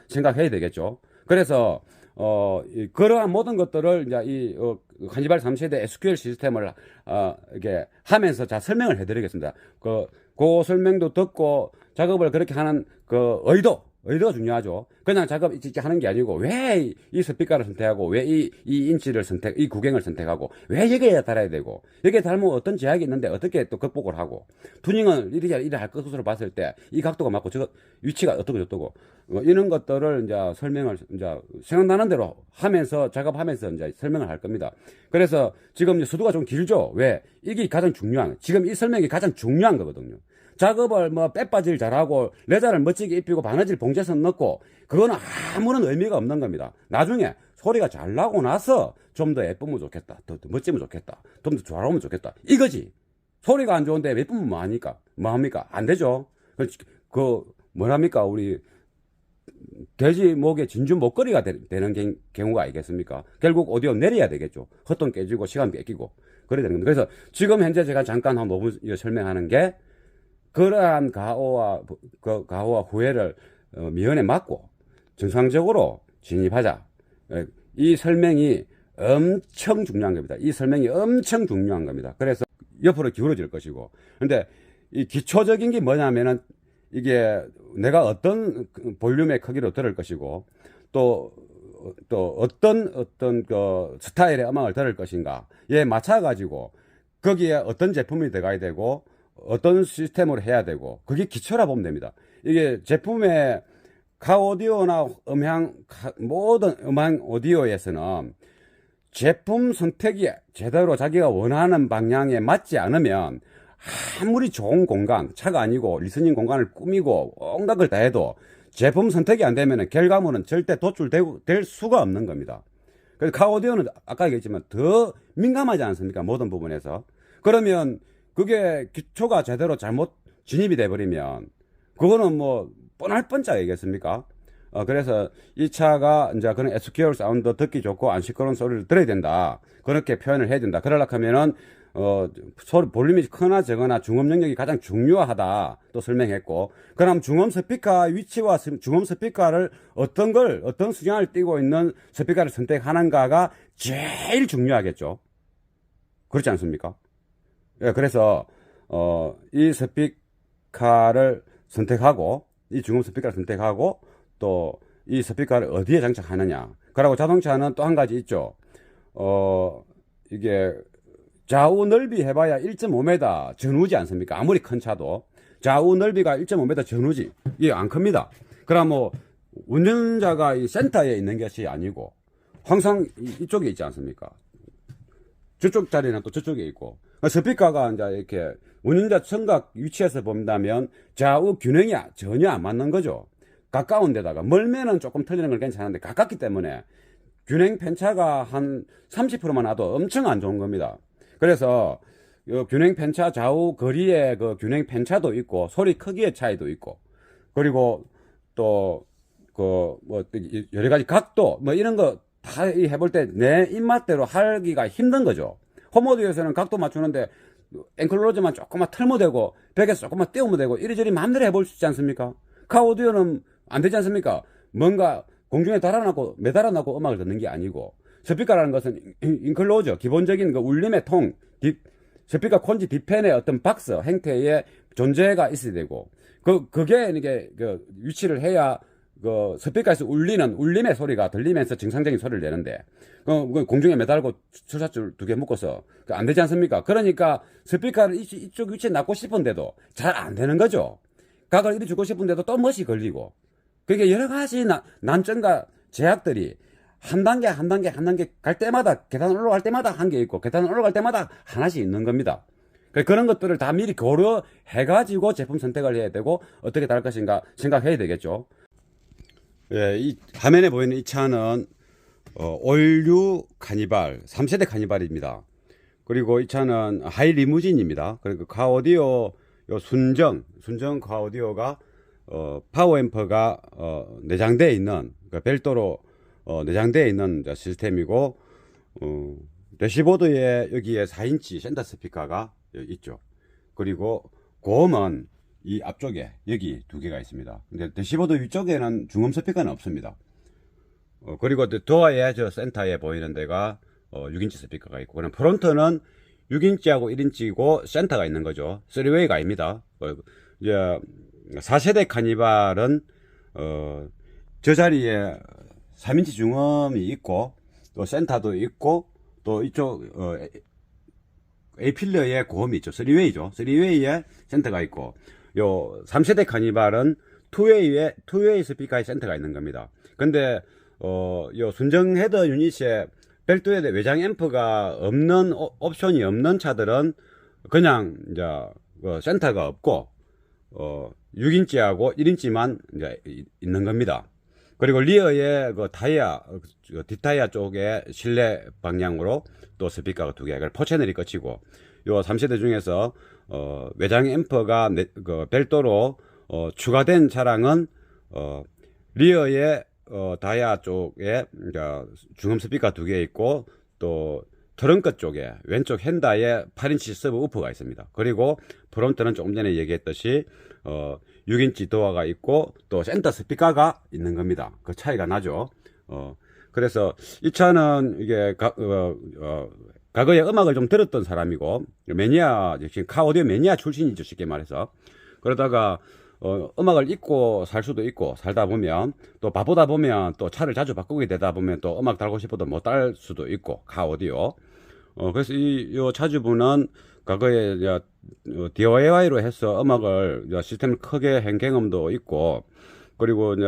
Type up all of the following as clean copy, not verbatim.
생각해야 되겠죠. 그래서 그러한 모든 것들을 이제 카니발 3세대 SQL 시스템을 이렇게 하면서 자 설명을 해드리겠습니다. 그 설명도 듣고 작업을 그렇게 하는 그 의도가 중요하죠. 그냥 작업 이렇게 하는 게 아니고 왜 이 스피커를 선택하고 왜 이 인치를 이 구경을 선택하고 왜 여기에 달아야 되고 여기에 달면 어떤 제약이 있는데 어떻게 또 극복을 하고 투닝은 이래 할 것으로 봤을 때 이 각도가 맞고 저 위치가 어떻고 저떻고 이런 것들을 이제 설명을 이제 생각나는 대로 하면서 작업하면서 이제 설명을 할 겁니다. 그래서 지금 이제 수두가 좀 길죠. 왜? 이게 가장 중요한 지금 이 설명이 가장 중요한 거거든요. 작업을 뭐 빼빠질 잘하고 레자를 멋지게 입히고 바느질 봉제선 넣고 그거는 아무런 의미가 없는 겁니다. 나중에 소리가 잘 나고 나서 좀 더 예쁘면 좋겠다, 더 멋지면 좋겠다, 좀 더 잘하면 좋겠다 이거지. 소리가 안 좋은데 예쁘면 뭐합니까? 안 되죠. 뭐랍니까? 우리 돼지 목에 진주 목걸이가 되는 경우가 아니겠습니까? 결국 오디오 내려야 되겠죠. 헛돈 깨지고 시간 뺏기고 그래야 되는 겁니다. 그래서 지금 현재 제가 잠깐 한 5분 설명하는 게 그러한 가오와 후회를 미연에 막고 정상적으로 진입하자. 이 설명이 엄청 중요한 겁니다. 이 설명이 엄청 중요한 겁니다. 그래서 옆으로 기울어질 것이고. 근데 이 기초적인 게 뭐냐면은 이게 내가 어떤 볼륨의 크기로 들을 것이고 또 어떤 그 스타일의 음악을 들을 것인가에 맞춰가지고 거기에 어떤 제품이 들어가야 되고 어떤 시스템으로 해야 되고 그게 기초라 보면 됩니다. 이게 제품의 카오디오나 모든 음향 오디오에서는 제품 선택이 제대로 자기가 원하는 방향에 맞지 않으면 아무리 좋은 공간, 차가 아니고 리스닝 공간을 꾸미고 온갖 걸 다 해도 제품 선택이 안 되면 결과물은 절대 도출될 수가 없는 겁니다. 그래서 카오디오는 아까 얘기했지만 더 민감하지 않습니까? 모든 부분에서. 그러면 그게 기초가 제대로 잘못 진입이 돼버리면 그거는 뭐 뻔할 뻔짜이겠습니까? 그래서 이 차가 이제 그런 SQL 사운드 듣기 좋고 안 시끄러운 소리를 들어야 된다. 그렇게 표현을 해야 된다. 그러려고 하면은 소리 볼륨이 크나 적거나 중음 영역이 가장 중요하다. 또 설명했고. 그럼 중음 스피커 위치와 중음 스피커를 어떤 수량을 띄고 있는 스피커를 선택하는가가 제일 중요하겠죠. 그렇지 않습니까? 예, 그래서 이 스피커를 선택하고 이 중음 스피커를 선택하고 또 이 스피커를 어디에 장착하느냐. 그리고 자동차는 또 한 가지 있죠. 이게 좌우 넓이 해봐야 1.5m 전후지 않습니까? 아무리 큰 차도 좌우 넓이가 1.5m 전후지 이게 안 큽니다. 그럼 뭐 운전자가 이 센터에 있는 것이 아니고 항상 이쪽에 있지 않습니까? 저쪽 자리는 또 저쪽에 있고 스피커가 이제 이렇게 운전자 청각 위치에서 본다면 좌우 균형이 전혀 안 맞는 거죠. 가까운 데다가 멀면은 조금 틀리는 건 괜찮은데 가깝기 때문에 균형 편차가 한 30%만 나도 엄청 안 좋은 겁니다. 그래서 균형 편차 좌우 거리의 그 균형 편차도 있고 소리 크기의 차이도 있고 그리고 또 뭐 여러 가지 각도 뭐 이런 거 다 해볼 때 내 입맛대로 하기가 힘든 거죠. 홈오디오에서는 각도 맞추는데 앵클로즈만 조금만 틀면 되고 벽에서 조금만 띄우면 되고 이리저리 마음대로 해볼 수 있지 않습니까? 카오디오는 안 되지 않습니까? 뭔가 공중에 매달아놓고 음악을 듣는 게 아니고 스피커라는 것은 인클로저 기본적인 그 울림의 통 스피커 콘지 뒷편에 어떤 박스 형태의 존재가 있어야 되고 그게 이게 그 위치를 해야 그 스피커에서 울리는 울림의 소리가 들리면서 정상적인 소리를 내는데 공중에 매달고 철사줄 2개 묶어서 안 되지 않습니까? 그러니까 스피커를 이쪽 위치에 놨고 싶은데도 잘 안 되는 거죠. 각을 이리 주고 싶은데도 또 멋이 걸리고 그게 여러 가지 난점과 제약들이 한 단계 갈 때마다 계단 올라갈 때마다 한 개 있고 계단 올라갈 때마다 하나씩 있는 겁니다. 그런 것들을 다 미리 고려해 가지고 제품 선택을 해야 되고 어떻게 다를 것인가 생각해야 되겠죠. 예, 이 화면에 보이는 이 차는 올류 카니발 3세대 카니발입니다. 그리고 이 차는 하이 리무진입니다. 그리고 카오디오 순정 카오디오가 파워앰프가 내장되어 있는 별도로 내장되어 있는 시스템이고 대시보드에 여기에 4인치 센터 스피커가 있죠. 그리고 고음은 이 앞쪽에 여기 두 개가 있습니다. 근데 대시보드 위쪽에는 중음 스피커는 없습니다. 그리고 도어의 저 센터에 보이는 데가 6인치 스피커가 있고, 그럼 프론트는 6인치하고 1인치고 센터가 있는 거죠. 3웨이가 아닙니다. 이제 4세대 카니발은 저 자리에 3인치 중음이 있고, 또 센터도 있고, 또 이쪽 A필러에 고음이 있죠. 3웨이죠. 3웨이에 센터가 있고, 요 3세대 카니발은 2웨이 스피커의 센터가 있는 겁니다. 근데 요 순정 헤더 유닛에 별도의 외장 앰프가 없는 옵션이 없는 차들은 그냥 이제 센터가 없고 6인치하고 1인치만 이제 있는 겁니다. 그리고 리어에 그 타이어, 뒷타이어 쪽에 실내 방향으로 또 스피커가 두 개, 포채널이 끝이고, 요 3세대 중에서 외장 앰프가 별도로 추가된 차량은 리어에 다이아 쪽에 중음 스피커 두 개 있고, 또 트렁크 쪽에 왼쪽 핸다에 8인치 서브 우퍼가 있습니다. 그리고 프론트는 조금 전에 얘기했듯이 6인치 도어가 있고, 또 센터 스피커가 있는 겁니다. 그 차이가 나죠. 그래서 이 차는 이게 과거에 음악을 좀 들었던 사람이고, 매니아, 지금 카 오디오 매니아 출신이죠, 쉽게 말해서. 그러다가 음악을 잊고 살 수도 있고, 살다 보면 또 바쁘다 보면 또 차를 자주 바꾸게 되다 보면 또 음악 달고 싶어도 못 달 수도 있고, 카 오디오. 그래서 요 차주분은 과거에 DIY로 해서 음악을 시스템을 크게 한 경험도 있고, 그리고 이제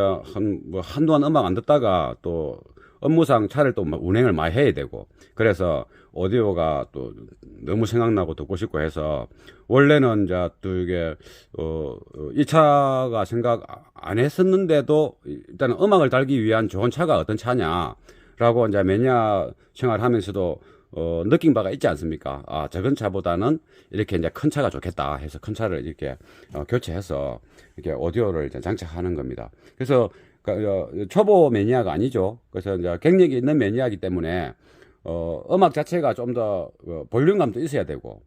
한동안 음악 안 듣다가 또 업무상 차를 또 운행을 많이 해야 되고, 그래서 오디오가 또 너무 생각나고 듣고 싶고 해서, 원래는 이제 또 이게 이 차가 생각 안 했었는데도 일단은 음악을 달기 위한 좋은 차가 어떤 차냐라고 이제 매니아 생활하면서도 느낀 바가 있지 않습니까? 아, 적은 차보다는 이렇게 이제 큰 차가 좋겠다 해서 큰 차를 이렇게 교체해서 이렇게 오디오를 이제 장착하는 겁니다. 그래서 초보 매니아가 아니죠. 그래서 이제 경력이 있는 매니아이기 때문에 음악 자체가 좀 더 볼륨감도 있어야 되고,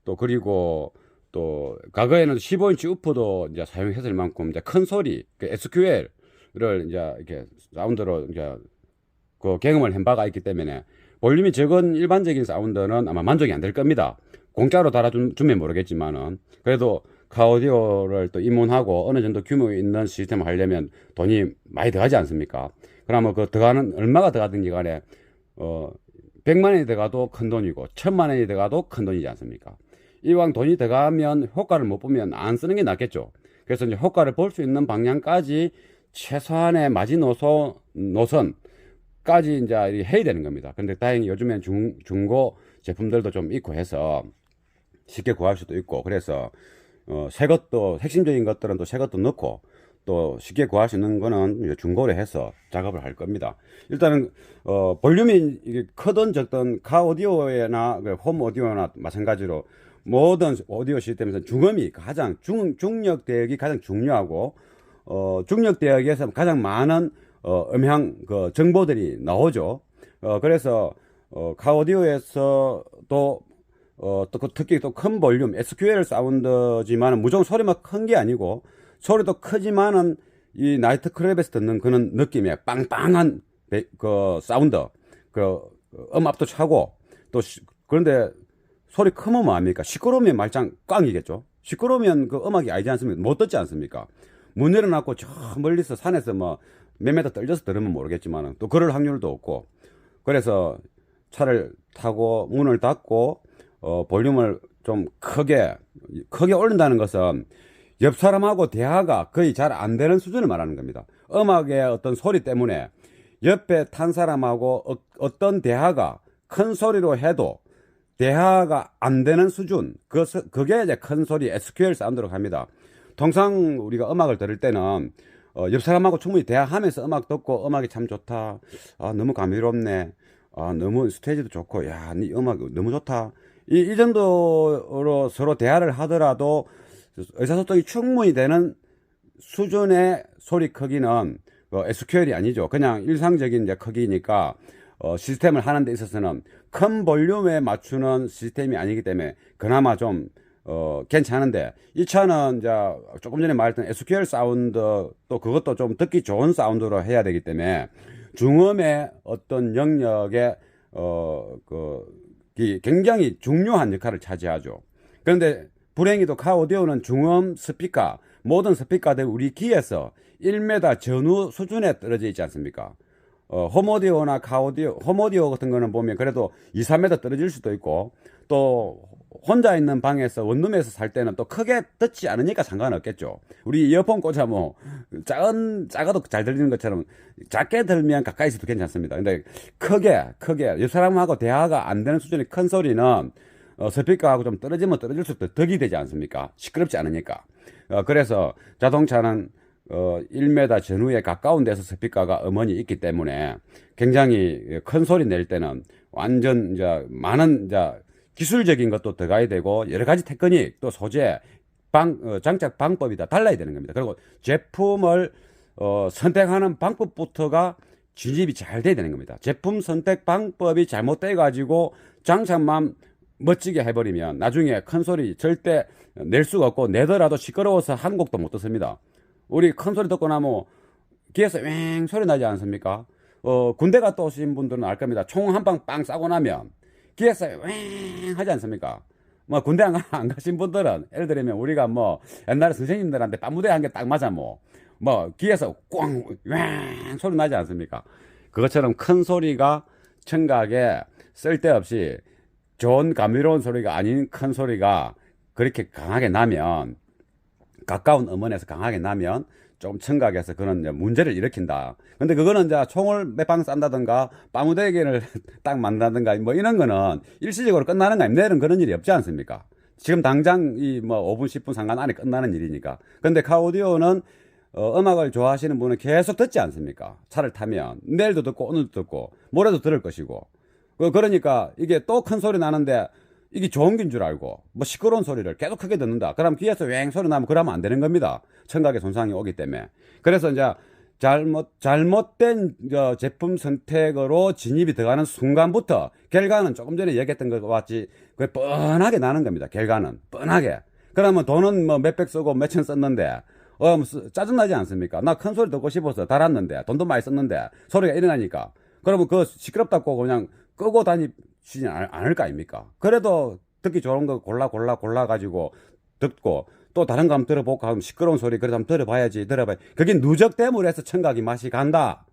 또 그리고 또 과거에는 15인치 우퍼도 이제 사용했을 만큼 이제 큰 소리, 그 SQL을 이제 이렇게 사운드로 이제 그 경험을 한 바가 있기 때문에 볼륨이 적은 일반적인 사운드는 아마 만족이 안 될 겁니다. 공짜로 달아주면 모르겠지만은, 그래도 카오디오를 또 입문하고 어느 정도 규모 있는 시스템을 하려면 돈이 많이 들어가지 않습니까? 그러면 그 들어가는, 얼마가 들어가든지 간에 100만 원이 들어가도 큰 돈이고 1000만 원이 들어가도 큰 돈이지 않습니까? 이왕 돈이 들어가면 효과를 못 보면 안 쓰는 게 낫겠죠. 그래서 이제 효과를 볼 수 있는 방향까지 최소한의 마지노선까지 이제 해야 되는 겁니다. 근데 다행히 요즘엔 중고 제품들도 좀 있고 해서 쉽게 구할 수도 있고, 그래서 새 것도, 핵심적인 것들은 또 새 것도 넣고, 또 쉽게 구할 수 있는 거는 중고로 해서 작업을 할 겁니다. 일단은 볼륨이 이게 크든 적든 카 오디오나 홈 오디오나 마찬가지로 모든 오디오 시스템에서 중음이 가장 중력 대역이 가장 중요하고, 중력 대역에서 가장 많은 음향 정보들이 나오죠. 그래서 카 오디오에서 또 특히 또 큰 볼륨 SQL 사운드지만 무조건 소리만 큰 게 아니고, 소리도 크지만은 이 나이트 클럽에서 듣는 그런 느낌의 빵빵한 그 사운드, 그 음압도 차고, 또 그런데 소리 크면 뭐합니까? 시끄러우면 말짱 꽝이겠죠. 시끄러우면 그 음악이 아니지 않습니까? 못 듣지 않습니까? 문 열어놨고 저 멀리서 산에서 뭐 몇 메터 떨려서 들으면 모르겠지만 또 그럴 확률도 없고, 그래서 차를 타고 문을 닫고 볼륨을 좀 크게 올린다는 것은 옆 사람하고 대화가 거의 잘 안 되는 수준을 말하는 겁니다. 음악의 어떤 소리 때문에 옆에 탄 사람하고 어떤 대화가 큰 소리로 해도 대화가 안 되는 수준, 그게 이제 큰 소리 SQL 사운드로 갑니다. 통상 우리가 음악을 들을 때는 옆 사람하고 충분히 대화하면서 음악 듣고, 음악이 참 좋다, 아 너무 감미롭네, 아 너무 스테이지도 좋고, 야 네 음악 너무 좋다, 이 정도로 서로 대화를 하더라도 의사소통이 충분히 되는 수준의 소리 크기는 SQL이 아니죠. 그냥 일상적인 이제 크기니까 시스템을 하는 데 있어서는 큰 볼륨에 맞추는 시스템이 아니기 때문에 그나마 좀 괜찮은데, 이 차는 이제 조금 전에 말했던 SQL 사운드, 또 그것도 좀 듣기 좋은 사운드로 해야 되기 때문에 중음의 어떤 영역에, 굉장히 중요한 역할을 차지하죠. 그런데 불행히도 카오디오는 중음 스피커, 모든 스피커들 우리 귀에서 1m 전후 수준에 떨어져 있지 않습니까? 홈오디오나 카오디오, 홈오디오 같은 거는 보면 그래도 2, 3m 떨어질 수도 있고, 또 혼자 있는 방에서 원룸에서 살 때는 또 크게 듣지 않으니까 상관없겠죠. 우리 이어폰 꽂아 뭐 작아도 잘 들리는 것처럼 작게 들면 가까이 있어도 괜찮습니다. 근데 크게 옆 사람하고 대화가 안 되는 수준의 큰 소리는 스피커하고 좀 떨어지면 떨어질수록 덕이 되지 않습니까? 시끄럽지 않으니까. 그래서 자동차는 1m 전후에 가까운 데서 스피커가 음원이 있기 때문에 굉장히 큰 소리 낼 때는 완전 이제 많은 이제 기술적인 것도 들어가야 되고 여러 가지 테크닉 또 소재 장착 방법이 다 달라야 되는 겁니다. 그리고 제품을 선택하는 방법부터가 진입이 잘 돼야 되는 겁니다. 제품 선택 방법이 잘못돼 가지고 장착만 멋지게 해버리면 나중에 큰 소리 절대 낼 수가 없고 내더라도 시끄러워서 한 곡도 못 듣습니다. 우리 큰 소리 듣고 나면 귀에서 왱 소리 나지 않습니까? 군대 갔다 오신 분들은 알 겁니다. 총 한 방 빵 싸고 나면 귀에서 왱 하지 않습니까? 뭐 군대 안 가신 분들은 예를 들면 우리가 뭐 옛날에 선생님들한테 빰무대 한 개 딱 맞아 뭐 귀에서 꽝 왱 소리 나지 않습니까? 그것처럼 큰 소리가 청각에 쓸데없이 좋은 감미로운 소리가 아닌 큰 소리가 그렇게 강하게 나면 가까운 음원에서 강하게 나면 좀 청각에서 그런 문제를 일으킨다. 근데 그거는 이제 총을 몇 방 싼다든가 빠무대기를 딱 만든다든가 뭐 이런 거는 일시적으로 끝나는 거 아닙니까? 내일은 그런 일이 없지 않습니까? 지금 당장 이 뭐 5분 10분 상관 안에 끝나는 일이니까. 근데 카오디오는 음악을 좋아하시는 분은 계속 듣지 않습니까? 차를 타면 내일도 듣고 오늘도 듣고 모레도 들을 것이고. 그러니까 이게 또 큰 소리 나는데 이게 좋은 긴 줄 알고 뭐 시끄러운 소리를 계속 크게 듣는다. 그럼 귀에서 왱 소리 나면 그러면 안 되는 겁니다. 청각에 손상이 오기 때문에. 그래서 이제 잘못된 제품 선택으로 진입이 들어가는 순간부터 결과는 조금 전에 얘기했던 것과 같이 뻔하게 나는 겁니다. 결과는 뻔하게. 그러면 돈은 뭐 몇백 쓰고 몇천 썼는데 짜증나지 않습니까? 나 큰 소리 듣고 싶어서 달았는데 돈도 많이 썼는데 소리가 일어나니까 그러면 그거 시끄럽다고 그냥 끄고 다니지 않을 거 아닙니까? 그래도 듣기 좋은 거 골라 가지고 듣고 또 다른 거 한번 들어볼까 하면 시끄러운 소리 그래도 한번 들어봐야지. 그게 누적됨으로 해서 청각이 맛이 간다.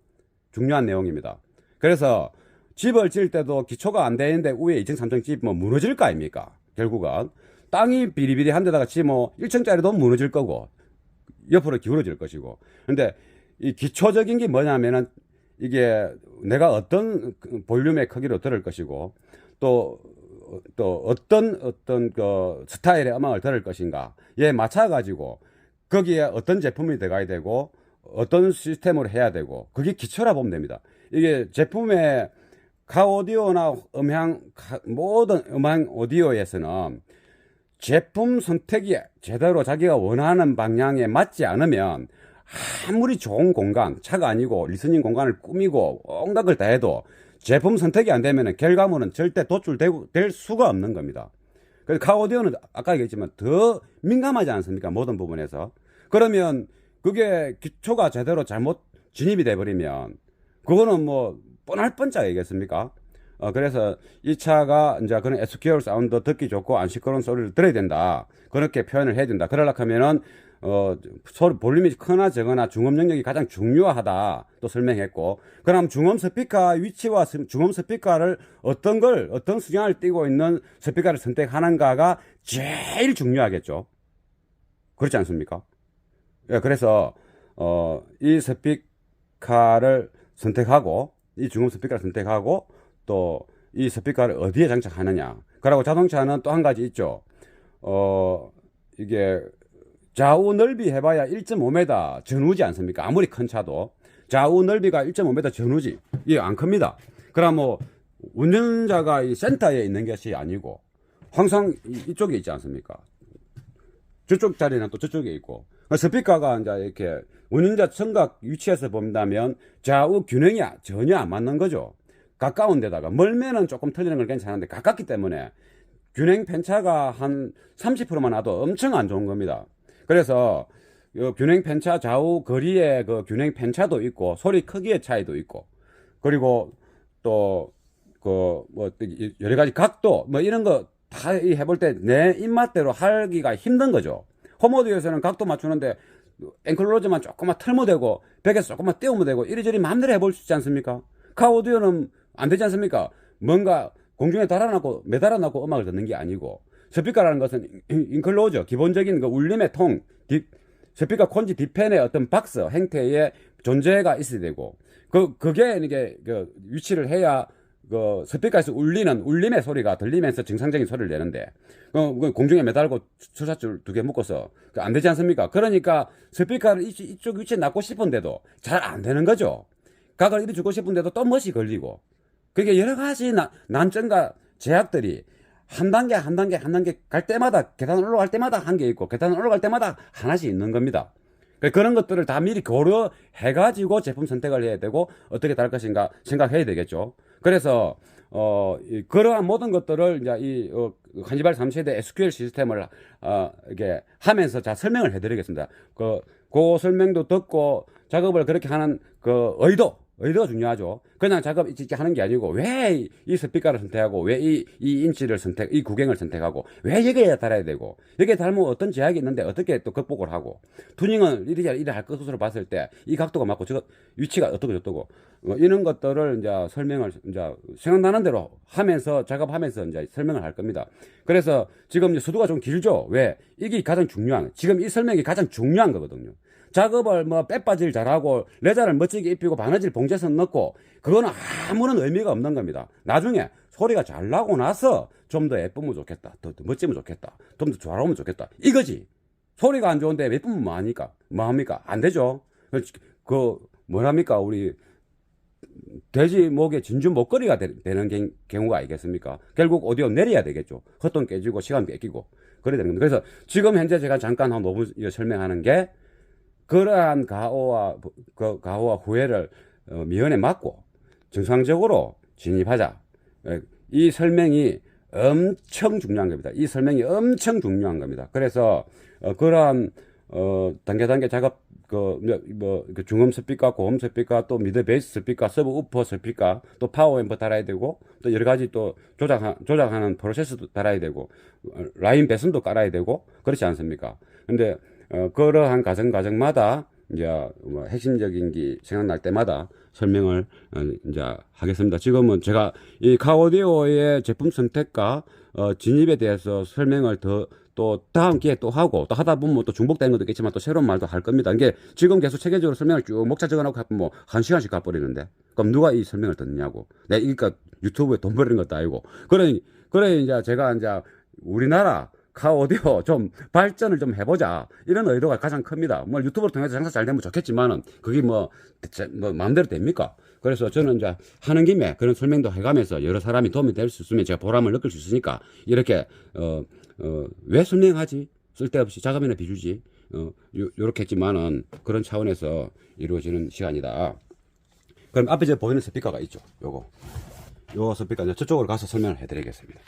중요한 내용입니다. 그래서 집을 지을 때도 기초가 안 되는데 위에 2층 3층 집 뭐 무너질 거 아닙니까? 결국은 땅이 비리비리한 데다가 집 뭐 1층짜리도 무너질 거고 옆으로 기울어질 것이고. 근데 이 기초적인 게 뭐냐면은 이게 내가 어떤 볼륨의 크기로 들을 것이고 또 어떤 그 스타일의 음악을 들을 것인가에 맞춰 가지고 거기에 어떤 제품이 들어가야 되고 어떤 시스템으로 해야 되고 그게 기초라 보면 됩니다. 이게 제품의 카오디오나 모든 음향 오디오에서는 제품 선택이 제대로 자기가 원하는 방향에 맞지 않으면 아무리 좋은 공간, 차가 아니고 리스닝 공간을 꾸미고 온갖 걸 다 해도 제품 선택이 안 되면 결과물은 절대 도출될 수가 없는 겁니다. 그래서 카오디오는 아까 얘기했지만 더 민감하지 않습니까? 모든 부분에서. 그러면 그게 기초가 제대로 잘못 진입이 돼버리면 그거는 뭐 뻔할 뻔짝이겠습니까? 그래서 이 차가 이제 그런 SQL 사운드 듣기 좋고 안 시끄러운 소리를 들어야 된다. 그렇게 표현을 해야 된다. 그러려고 하면은 소리 볼륨이 크나 적거나 중음 영역이 가장 중요하다 또 설명했고, 그럼 중음 스피커 위치와 중음 스피커를 어떤 수량을 띄고 있는 스피커를 선택하는가가 제일 중요하겠죠. 그렇지 않습니까? 예, 그래서 이 스피커를 선택하고 이 중음 스피커를 선택하고 또 이 스피커를 어디에 장착하느냐. 그리고 자동차는 또 한 가지 있죠. 이게 좌우 넓이 해봐야 1.5m 전후지 않습니까? 아무리 큰 차도 좌우 넓이가 1.5m 전후지. 이게 안 큽니다. 그럼 뭐 운전자가 이 센터에 있는 것이 아니고 항상 이쪽에 있지 않습니까? 저쪽 자리는 또 저쪽에 있고, 스피커가 이제 이렇게 운전자 청각 위치에서 본다면 좌우 균형이 전혀 안 맞는 거죠. 가까운 데다가 멀면은 조금 틀리는 건 괜찮은데 가깝기 때문에 균행 편차가 한 30%만 나도 엄청 안 좋은 겁니다. 그래서 균행 편차 좌우 거리의 그 균행 편차도 있고 소리 크기의 차이도 있고 그리고 또 그 뭐 여러 가지 각도 뭐 이런 거 다 해볼 때 내 입맛대로 하기가 힘든 거죠. 홈오디오에서는 각도 맞추는데 앵클로즈만 조금만 틀면 되고 벽에서 조금만 띄우면 되고 이리저리 마음대로 해볼 수 있지 않습니까? 카오디오는 안 되지 않습니까? 뭔가 공중에 달아놓고 매달아놓고 음악을 듣는 게 아니고 스피커라는 것은 인클로저 기본적인 그 울림의 통 스피커 콘지 뒷펜의 어떤 박스 행태의 존재가 있어야 되고 그게 이게 그 위치를 해야 그 스피커에서 울리는 울림의 소리가 들리면서 정상적인 소리를 내는데 공중에 매달고 주사줄 2개 묶어서 안 되지 않습니까? 그러니까 스피커를 이쪽 위치에 놨고 싶은데도 잘 안 되는 거죠. 각을 이리 주고 싶은데도 또 멋이 걸리고 그게 여러 가지 난점과 제약들이 한 단계 갈 때마다 계단 올라갈 때마다 한 개 있고 계단 올라갈 때마다 하나씩 있는 겁니다. 그런 것들을 다 미리 고려해가지고 제품 선택을 해야 되고 어떻게 다를 것인가 생각해야 되겠죠. 그래서 그러한 모든 것들을 이제 간지발 3세대 SQL 시스템을 이게 하면서 자 설명을 해드리겠습니다. 그 설명도 듣고 작업을 그렇게 하는 그 의도가 중요하죠. 그냥 작업 이렇게 하는 게 아니고 왜 이 스피커를 선택하고 왜 이 인치를 이 구경을 선택하고 왜 여기에 달아야 되고 여기에 달면 어떤 제약이 있는데 어떻게 또 극복을 하고 투닝은 이리 할 것으로 봤을 때 이 각도가 맞고 저 위치가 어떻고 저떻고 이런 것들을 이제 설명을 이제 생각나는 대로 하면서 작업하면서 이제 설명을 할 겁니다. 그래서 지금 이제 수두가 좀 길죠. 왜? 이게 가장 중요한 지금 이 설명이 가장 중요한 거거든요. 작업을 뭐 빼빠질 잘하고 레자를 멋지게 입히고 바느질 봉제선 넣고 그거는 아무런 의미가 없는 겁니다. 나중에 소리가 잘 나고 나서 좀 더 예쁘면 좋겠다, 더 멋지면 좋겠다, 좀 더 좋아하면 좋겠다 이거지. 소리가 안 좋은데 예쁘면 뭐합니까? 안 되죠. 뭐랍니까? 우리 돼지 목에 진주 목걸이가 되는 경우가 아니겠습니까? 결국 오디오 내려야 되겠죠. 헛돈 깨지고 시간 뺏기고 그래야 되는 겁니다. 그래서 지금 현재 제가 잠깐 한 5분 설명하는 게 그러한 가오와 후회를 미연에 막고 정상적으로 진입하자. 이 설명이 엄청 중요한 겁니다. 이 설명이 엄청 중요한 겁니다. 그래서 그러한 단계 작업 중음 스피커, 고음 스피커, 또 미드 베이스 스피커, 서브 우퍼 스피커, 또 파워 앰프 달아야 되고 또 여러 가지 또 조작하는 프로세스도 달아야 되고 라인 배선도 깔아야 되고 그렇지 않습니까? 근데 그러한 과정마다 이제 뭐 핵심적인 게 생각날 때마다 설명을 이제 하겠습니다. 지금은 제가 이 카오디오의 제품 선택과 진입에 대해서 설명을 또 다음 기회에 또 하고 또 하다 보면 또 중복되는 것도 있겠지만 또 새로운 말도 할 겁니다. 이게 지금 계속 체계적으로 설명을 쭉 목차 적어놓고 하면 뭐 1시간씩 가버리는데 그럼 누가 이 설명을 듣느냐고. 그러니까 유튜브에 돈 버리는 것도 아니고. 그래 이제 제가 이제 우리나라 카오디오 좀 발전을 좀 해보자 이런 의도가 가장 큽니다. 뭐 유튜브를 통해서 장사 잘 되면 좋겠지만은 그게 뭐 마음대로 됩니까? 그래서 저는 이제 하는 김에 그런 설명도 해가면서 여러 사람이 도움이 될 수 있으면 제가 보람을 느낄 수 있으니까 이렇게 왜 설명하지? 쓸데없이 작업이나 비주지 요렇게 했지만은 그런 차원에서 이루어지는 시간이다. 그럼 앞에 보이는 스피커가 있죠. 요 스피커 저쪽으로 가서 설명을 해드리겠습니다.